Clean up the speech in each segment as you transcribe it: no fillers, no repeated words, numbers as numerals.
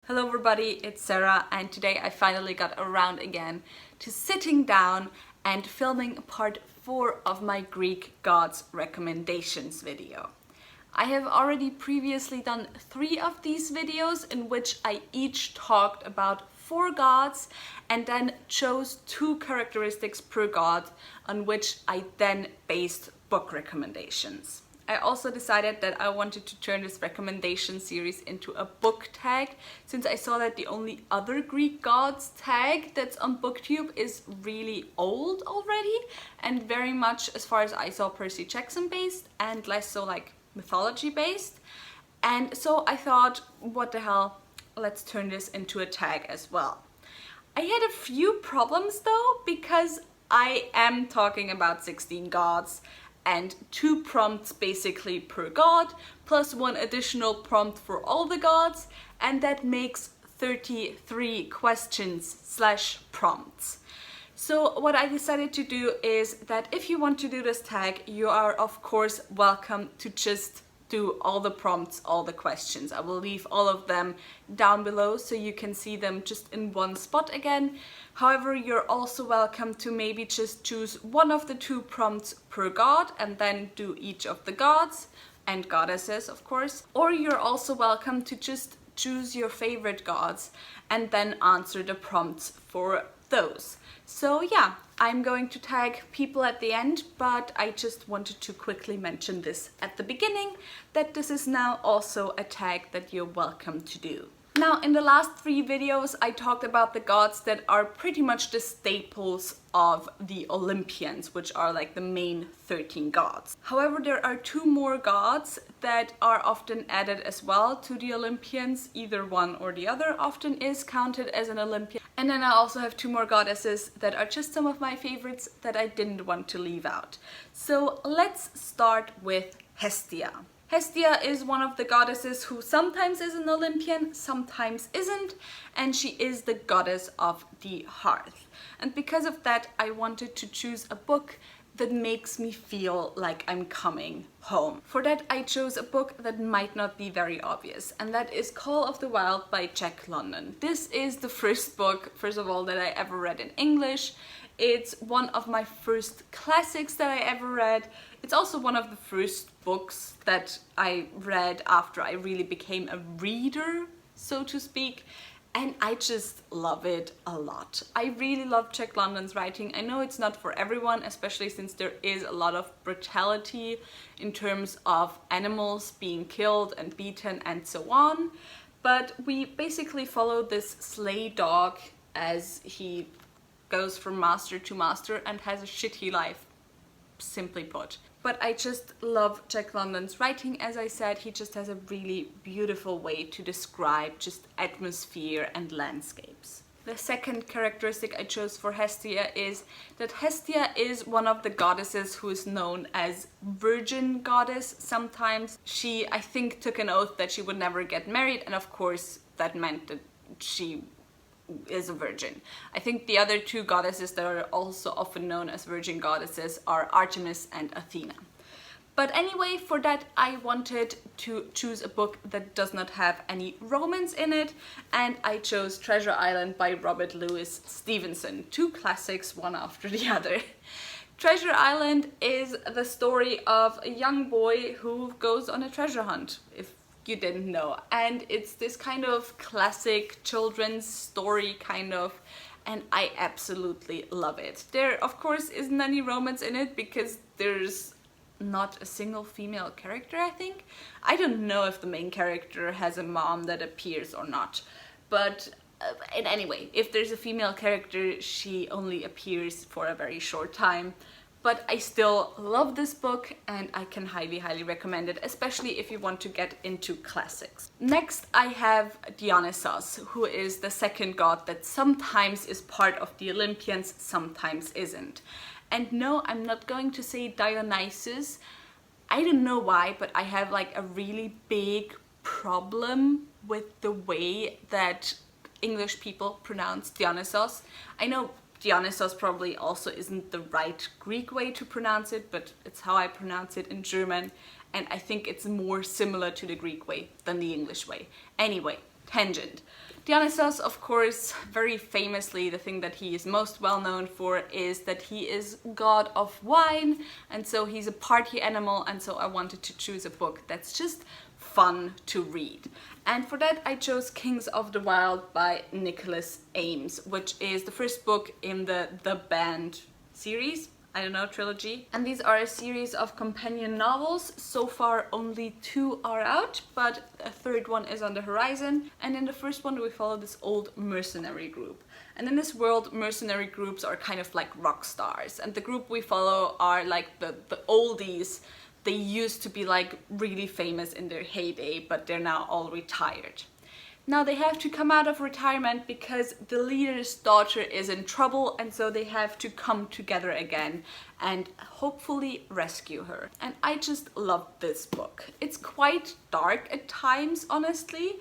Hello everybody, it's Sarah, and today I finally got around again to sitting down and filming part 4 of my Greek gods recommendations video. I have already previously done 3 of these videos in which I each talked about 4 gods and then chose 2 characteristics per god on which I then based book recommendations. I also decided that I wanted to turn this recommendation series into a book tag, since I saw that the only other Greek gods tag that's on BookTube is really old already and very much, as far as I saw, Percy Jackson based and less so like mythology based. And so I thought, what the hell, let's turn this into a tag as well. I had a few problems though, because I am talking about 16 gods and 2 prompts basically per god, plus 1 additional prompt for all the gods, and that makes 33 questions/prompts. So what I decided to do is that if you want to do this tag, you are of course welcome to just do all the prompts, all the questions. I will leave all of them down below so you can see them just in one spot again. However, you're also welcome to maybe just choose one of the 2 prompts per god and then do each of the gods and goddesses, of course. Or you're also welcome to just choose your favorite gods and then answer the prompts for those. So yeah, I'm going to tag people at the end, but I just wanted to quickly mention this at the beginning, that this is now also a tag that you're welcome to do. Now, in the last 3 videos, I talked about the gods that are pretty much the staples of the Olympians, which are like the main 13 gods. However, there are 2 more gods that are often added as well to the Olympians. Either one or the other often is counted as an Olympian. And then I also have 2 more goddesses that are just some of my favorites that I didn't want to leave out. So let's start with Hestia. Hestia is one of the goddesses who sometimes is an Olympian, sometimes isn't, and she is the goddess of the hearth. And because of that, I wanted to choose a book that makes me feel like I'm coming home. For that, I chose a book that might not be very obvious, and that is Call of the Wild by Jack London. This is the first book, first of all, that I ever read in English. It's one of my first classics that I ever read. It's also one of the first books that I read after I really became a reader, so to speak. And I just love it a lot. I really love Jack London's writing. I know it's not for everyone, especially since there is a lot of brutality in terms of animals being killed and beaten and so on. But we basically follow this slay dog as he goes from master to master and has a shitty life, simply put. But I just love Jack London's writing. As I said, he just has a really beautiful way to describe just atmosphere and landscapes. The second characteristic I chose for Hestia is that Hestia is one of the goddesses who is known as virgin goddess sometimes. She, I think, took an oath that she would never get married, and of course that meant that she is a virgin. I think the other 2 goddesses that are also often known as virgin goddesses are Artemis and Athena. But anyway, for that I wanted to choose a book that does not have any romance in it, and I chose Treasure Island by Robert Louis Stevenson. 2 classics, one after the other. Treasure Island is the story of a young boy who goes on a treasure hunt, if you didn't know, and it's this kind of classic children's story kind of, and I absolutely love it. There of course isn't any romance in it because there's not a single female character, I think. I don't know if the main character has a mom that appears or not, but and anyway, if there's a female character, she only appears for a very short time. But I still love this book and I can highly recommend it, especially if you want to get into classics. Next I have Dionysos, who is the second god that sometimes is part of the Olympians, sometimes isn't. And no, I'm not going to say Dionysus. I don't know why, but I have like a really big problem with the way that English people pronounce Dionysos. I know Dionysos probably also isn't the right Greek way to pronounce it, but it's how I pronounce it in German, and I think it's more similar to the Greek way than the English way. Anyway, tangent. Dionysus, of course, very famously, the thing that he is most well known for is that he is god of wine, and so he's a party animal, and so I wanted to choose a book that's just fun to read. And for that I chose Kings of the Wild by Nicholas Ames, which is the first book in the Band series. I don't know, trilogy. And these are a series of companion novels. So far only 2 are out, but a 3rd one is on the horizon. And in the first one we follow this old mercenary group. And in this world, mercenary groups are kind of like rock stars. And the group we follow are like the oldies. They used to be like really famous in their heyday, but they're now all retired. Now they have to come out of retirement because the leader's daughter is in trouble, and so they have to come together again and hopefully rescue her. And I just love this book. It's quite dark at times, honestly,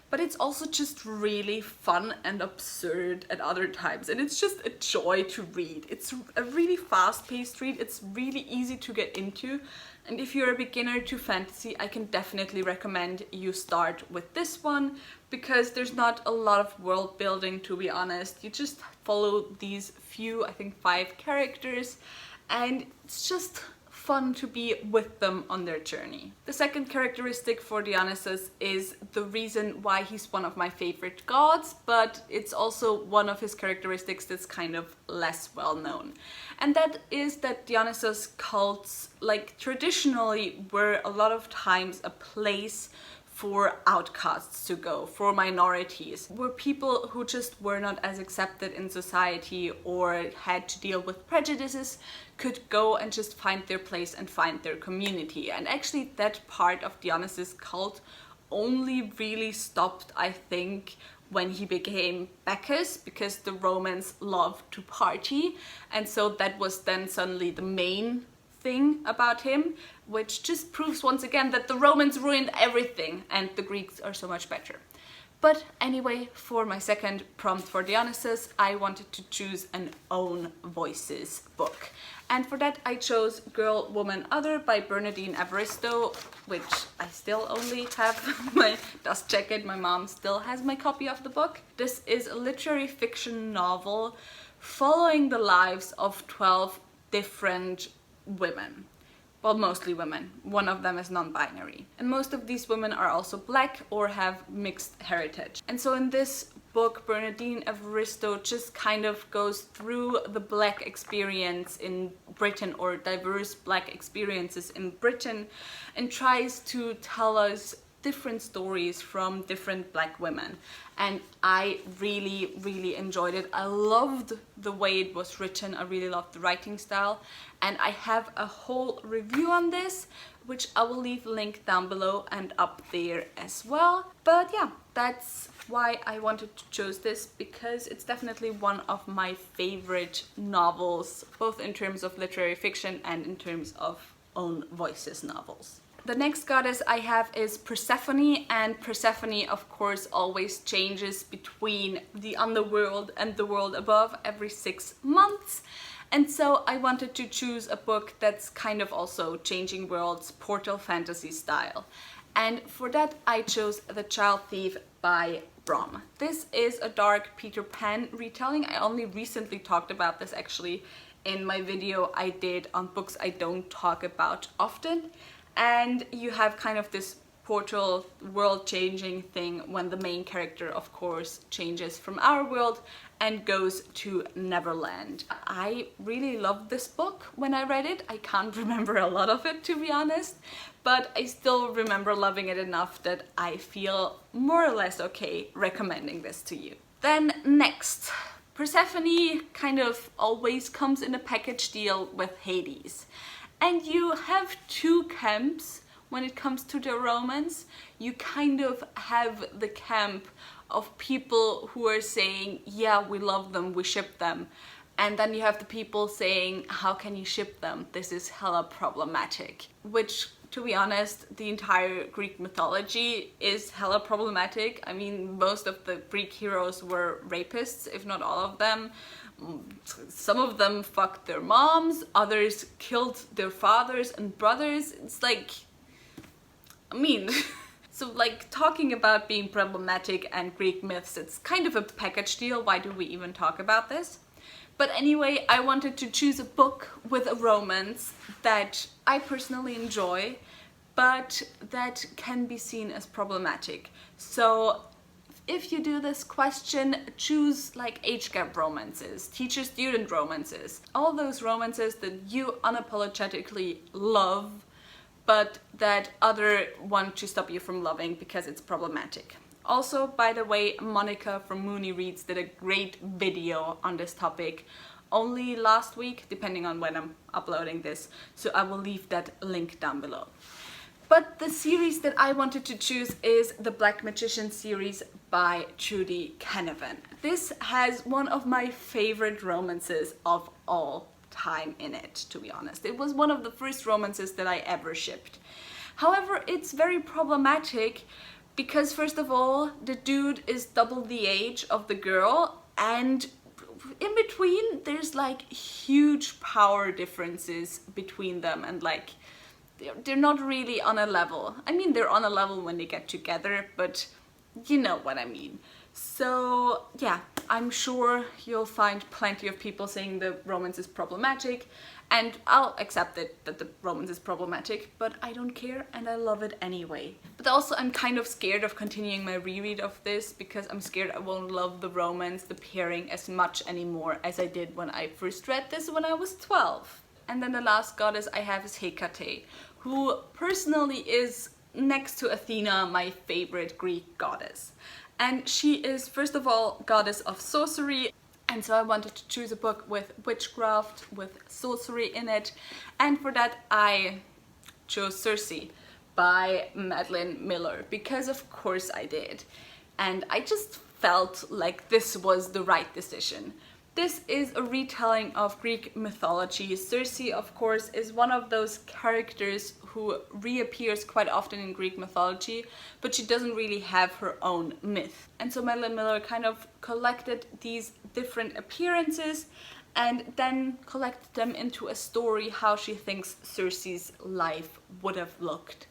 but it's also just really fun and absurd at other times, and it's just a joy to read. It's a really fast-paced read. It's really easy to get into, and if you're a beginner to fantasy, I can definitely recommend you start with this one, because there's not a lot of world building, to be honest. You just follow these few, I think 5 characters, and it's just fun to be with them on their journey. The second characteristic for Dionysus is the reason why he's one of my favorite gods, but it's also one of his characteristics that's kind of less well known. And that is that Dionysus cults, like, traditionally were a lot of times a place for outcasts to go, for minorities, where people who just were not as accepted in society or had to deal with prejudices could go and just find their place and find their community. And actually that part of Dionysus' cult only really stopped, I think, when he became Bacchus, because the Romans loved to party, and so that was then suddenly the main thing about him, which just proves once again that the Romans ruined everything and the Greeks are so much better. But anyway, for my second prompt for Dionysus, I wanted to choose an own voices book. And for that I chose Girl, Woman, Other by Bernardine Evaristo, which I still only have my dust jacket. My mom still has my copy of the book. This is a literary fiction novel following the lives of 12 different women. Well, mostly women. One of them is non-binary. And most of these women are also black or have mixed heritage. And so in this book, Bernardine Evaristo just kind of goes through the black experience in Britain, or diverse black experiences in Britain, and tries to tell us different stories from different black women. And I really enjoyed it. I loved the way it was written. I really loved the writing style, and I have a whole review on this, which I will leave linked down below and up there as well. But yeah, that's why I wanted to choose this, because it's definitely one of my favorite novels, both in terms of literary fiction and in terms of own voices novels. The next goddess I have is Persephone, and Persephone of course always changes between the underworld and the world above every 6 months. And so I wanted to choose a book that's kind of also changing worlds, portal fantasy style. And for that I chose The Child Thief by Brom. This is a dark Peter Pan retelling. I only recently talked about this actually in my video I did on books I don't talk about often. And you have kind of this portal world-changing thing when the main character, of course, changes from our world and goes to Neverland. I really loved this book when I read it. I can't remember a lot of it, to be honest, but I still remember loving it enough that I feel more or less okay recommending this to you. Then next, Persephone kind of always comes in a package deal with Hades. And you have 2 camps when it comes to the romance. You kind of have the camp of people who are saying, yeah, we love them, we ship them. And then you have the people saying, how can you ship them? This is hella problematic. Which, to be honest, the entire Greek mythology is hella problematic. I mean, most of the Greek heroes were rapists, if not all of them. Some of them fucked their moms, others killed their fathers and brothers. It's like, I mean, So like talking about being problematic and Greek myths, it's kind of a package deal. Why do we even talk about this? But anyway, I wanted to choose a book with a romance that I personally enjoy, but that can be seen as problematic. So if you do this question, choose like age gap romances, teacher-student romances, all those romances that you unapologetically love, but that other want to stop you from loving because it's problematic. Also, by the way, Monica from Mooney Reads did a great video on this topic only last week, depending on when I'm uploading this, so I will leave that link down below. But the series that I wanted to choose is the Black Magician series by Trudi Canavan. This has one of my favorite romances of all time in it, to be honest. It was one of the first romances that I ever shipped. However, it's very problematic because first of all, the dude is double the age of the girl, and in between there's like huge power differences between them, and like they're not really on a level. I mean, they're on a level when they get together, but you know what I mean. So yeah, I'm sure you'll find plenty of people saying the romance is problematic, and I'll accept it that the romance is problematic, but I don't care and I love it anyway. But also I'm kind of scared of continuing my reread of this because I'm scared I won't love the romance, the pairing as much anymore as I did when I first read this when I was 12. And then the last goddess I have is Hekathe, who personally is, next to Athena, my favorite Greek goddess. And she is, first of all, goddess of sorcery, and so I wanted to choose a book with witchcraft, with sorcery in it, and for that I chose Circe by Madeline Miller, because of course I did. And I just felt like this was the right decision. This is a retelling of Greek mythology. Circe, of course, is one of those characters who reappears quite often in Greek mythology, but she doesn't really have her own myth. And so Madeline Miller kind of collected these different appearances and then collected them into a story how she thinks Circe's life would have looked.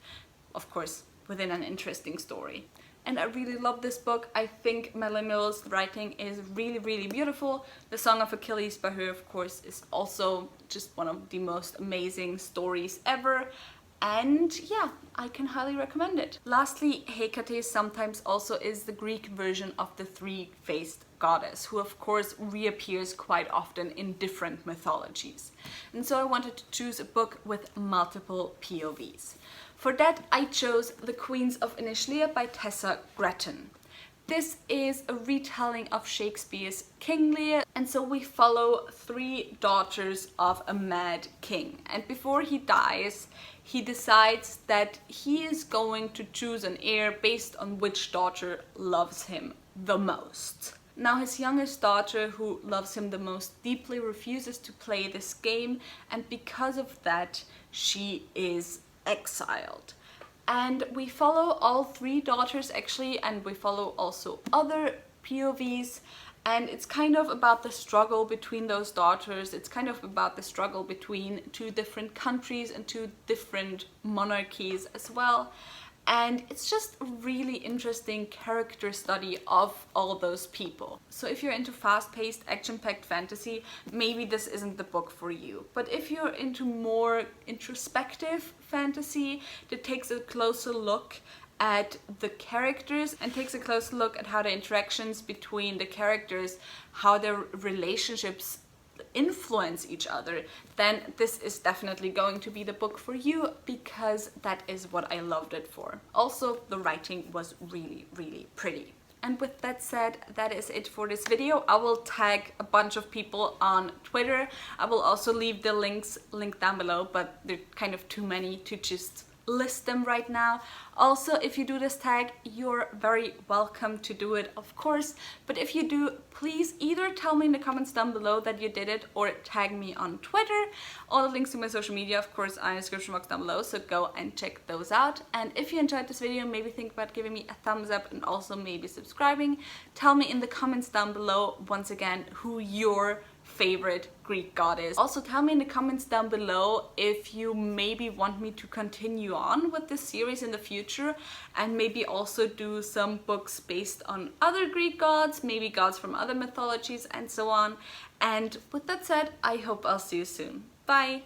Of course, within an interesting story. And I really love this book. I think Madeline Miller's writing is really, really beautiful. The Song of Achilles by her, of course, is also just one of the most amazing stories ever. And yeah, I can highly recommend it. Lastly, Hekathe sometimes also is the Greek version of the three-faced goddess, who of course reappears quite often in different mythologies. And so I wanted to choose a book with multiple POVs. For that, I chose The Queens of Inishlia by Tessa Gratton. This is a retelling of Shakespeare's King Lear, and so we follow three daughters of a mad king. And before he dies, he decides that he is going to choose an heir based on which daughter loves him the most. Now his youngest daughter, who loves him the most deeply, refuses to play this game, and because of that, she is exiled. And we follow all three daughters actually, and we follow also other POVs, and it's kind of about the struggle between those daughters. It's kind of about the struggle between two different countries and two different monarchies as well. And it's just a really interesting character study of all those people. So if you're into fast-paced, action-packed fantasy, maybe this isn't the book for you. But if you're into more introspective fantasy that takes a closer look at the characters and takes a closer look at how the interactions between the characters, how their relationships influence each other, then this is definitely going to be the book for you, because that is what I loved it for. Also, the writing was really, really pretty. And with that said, that is it for this video. I will tag a bunch of people on Twitter. I will also leave the links down below, but they're kind of too many to just list them right now. Also, if you do this tag, you're very welcome to do it, of course. But if you do, please either tell me in the comments down below that you did it, or tag me on Twitter. All the links to my social media, of course, are in the description box down below, so go and check those out. And if you enjoyed this video, maybe think about giving me a thumbs up and also maybe subscribing. Tell me in the comments down below, once again, who your favorite Greek goddess. Also tell me in the comments down below if you maybe want me to continue on with this series in the future and maybe also do some books based on other Greek gods, maybe gods from other mythologies and so on. And with that said, I hope I'll see you soon. Bye!